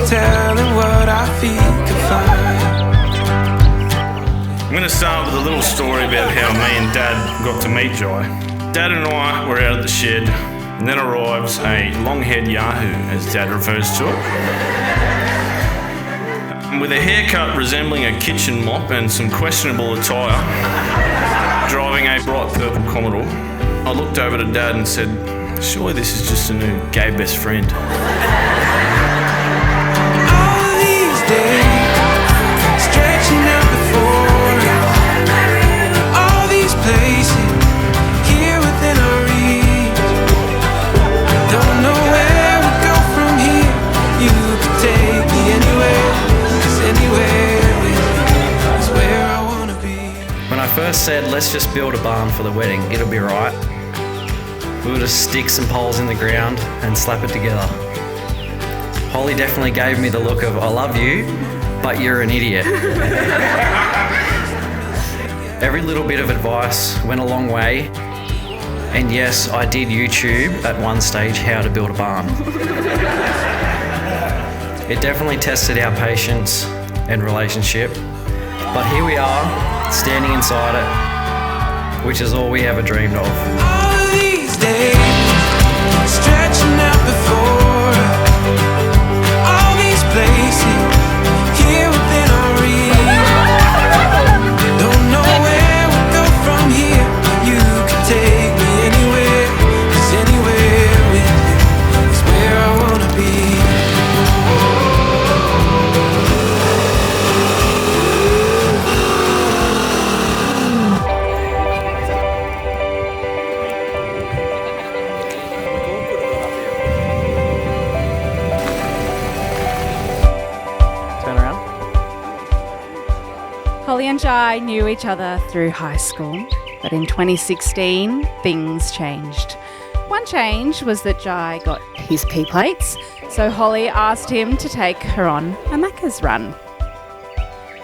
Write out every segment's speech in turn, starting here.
telling what our feet can find. I'm going to start with a little story about how me and Dad got to meet Jai. Dad and I were out of the shed, and then arrives a long-haired yahoo, as Dad refers to it. With a haircut resembling a kitchen mop and some questionable attire, driving a bright purple Commodore, I looked over to Dad and said, surely this is just a new gay best friend. All these days, stretching out before all these places here within our reach. Don't know where we go from here. You could take me anywhere, 'cause anywhere with you is where I wanna be. When I first said, let's just build a barn for the wedding, it'll be right, we would just stick some poles in the ground and slap it together. Holly definitely gave me the look of, I love you, but you're an idiot. Every little bit of advice went a long way, and yes, I did YouTube at one stage how to build a barn. It definitely tested our patience and relationship, but here we are, standing inside it, which is all we ever dreamed of. All these days, stretching out before all these places here within our reach. Don't know where we go from here. You can take me anywhere, 'cause anywhere with you is where I wanna be. Holly and Jai knew each other through high school, but in 2016, things changed. One change was that Jai got his P plates, so Holly asked him to take her on a Macca's run.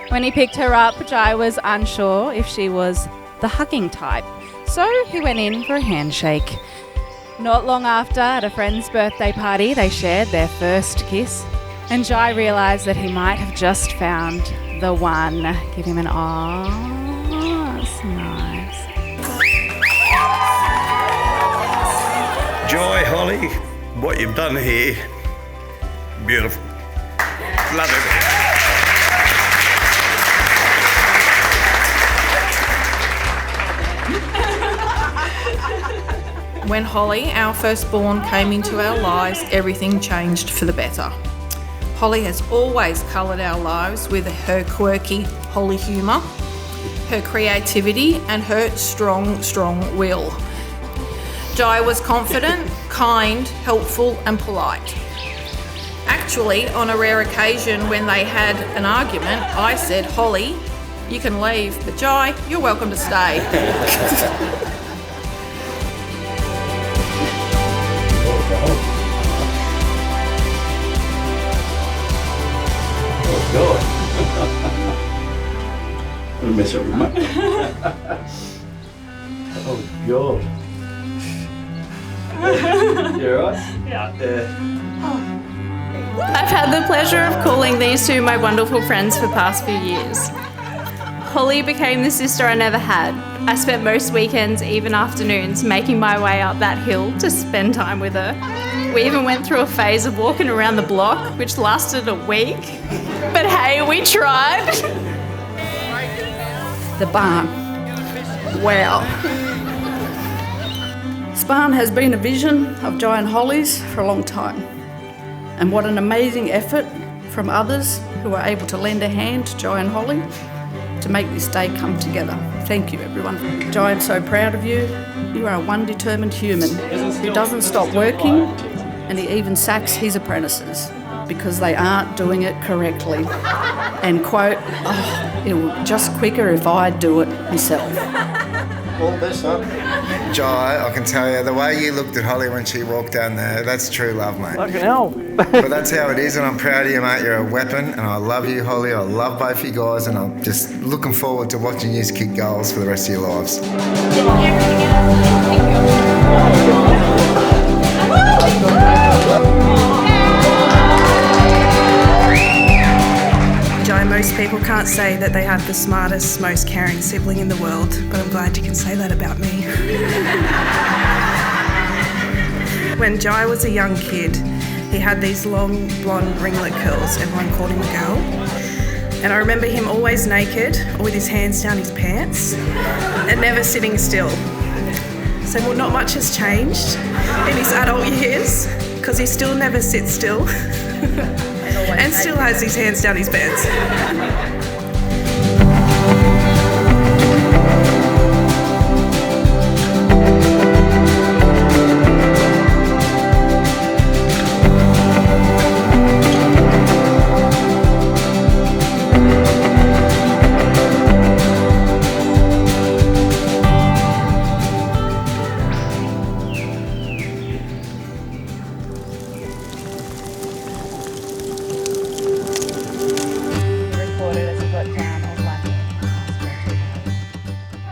When he picked her up, Jai was unsure if she was the hugging type, so he went in for a handshake. Not long after, at a friend's birthday party, they shared their first kiss, and Jai realised that he might have just found the one. Give him an aw. That's nice. Jai, Holly, what you've done here, beautiful. Love it. When Holly, our firstborn, came into our lives, everything changed for the better. Holly has always coloured our lives with her quirky Holly humour, her creativity and her strong will. Jai was confident, kind, helpful and polite. Actually, on a rare occasion when they had an argument, I said, Holly, you can leave, but Jai, you're welcome to stay. God. I'm gonna mess up with my. Oh God. You alright? Yeah. I've had the pleasure of calling these two my wonderful friends for the past few years. Holly became the sister I never had. I spent most weekends, even afternoons, making my way up that hill to spend time with her. We even went through a phase of walking around the block, which lasted a week. But hey, we tried. The barn. Wow. This barn has been a vision of Jai and Holly's for a long time. And what an amazing effort from others who were able to lend a hand to Jai and Holly to make this day come together. Thank you, everyone. Jai, I'm so proud of you. You are one determined human who doesn't stop working, and he even sacks his apprentices because they aren't doing it correctly. And quote, oh, it will just quicker if I do it myself. All the best, son. Jai, I can tell you, the way you looked at Holly when she walked down there, that's true love, mate. Fucking hell. But that's how it is, and I'm proud of you, mate. You're a weapon, and I love you, Holly. I love both of you guys, and I'm just looking forward to watching you kick goals for the rest of your lives. Most people can't say that they have the smartest, most caring sibling in the world, but I'm glad you can say that about me. When Jai was a young kid, he had these long blonde ringlet curls. Everyone called him a girl. And I remember him always naked or with his hands down his pants and never sitting still. So well, not much has changed in his adult years because he still never sits still and still has his hands down his pants.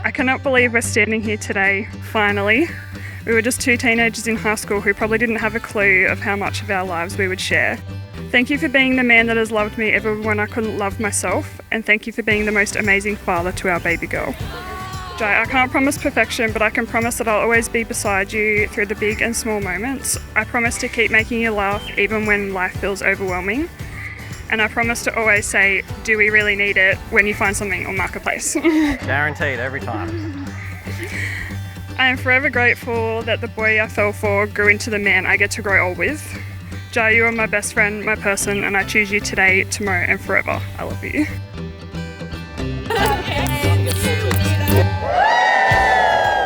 I cannot believe we're standing here today, finally. We were just two teenagers in high school who probably didn't have a clue of how much of our lives we would share. Thank you for being the man that has loved me even when I couldn't love myself, and thank you for being the most amazing father to our baby girl. Jai, I can't promise perfection, but I can promise that I'll always be beside you through the big and small moments. I promise to keep making you laugh even when life feels overwhelming. And I promise to always say, do we really need it, when you find something on Marketplace. Guaranteed every time. I am forever grateful that the boy I fell for grew into the man I get to grow old with. Jai, you are my best friend, my person, and I choose you today, tomorrow, and forever. I love you.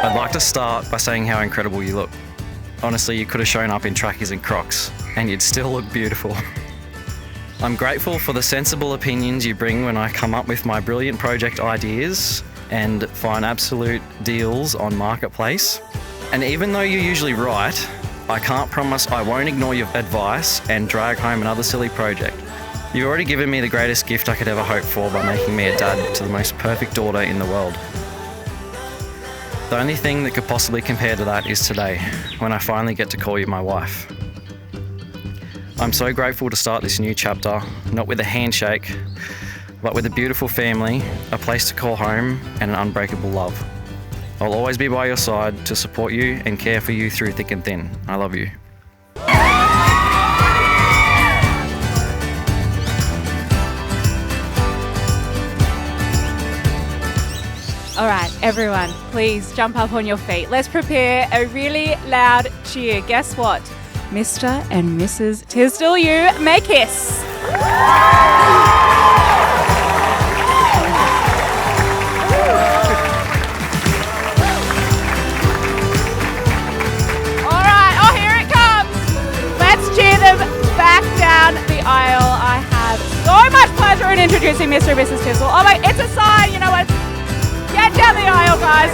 I'd like to start by saying how incredible you look. Honestly, you could have shown up in trackies and Crocs, and you'd still look beautiful. I'm grateful for the sensible opinions you bring when I come up with my brilliant project ideas and find absolute deals on Marketplace. And even though you're usually right, I can't promise I won't ignore your advice and drag home another silly project. You've already given me the greatest gift I could ever hope for by making me a dad to the most perfect daughter in the world. The only thing that could possibly compare to that is today, when I finally get to call you my wife. I'm so grateful to start this new chapter, not with a handshake, but with a beautiful family, a place to call home, and an unbreakable love. I'll always be by your side to support you and care for you through thick and thin. I love you. All right, everyone, please jump up on your feet. Let's prepare a really loud cheer. Guess what? Mr. and Mrs. Tisdall, you may kiss. All right, oh, here it comes. Let's cheer them back down the aisle. I have so much pleasure in introducing Mr. and Mrs. Tisdall. Oh, wait, it's a sign. You know what? Get down the aisle, guys.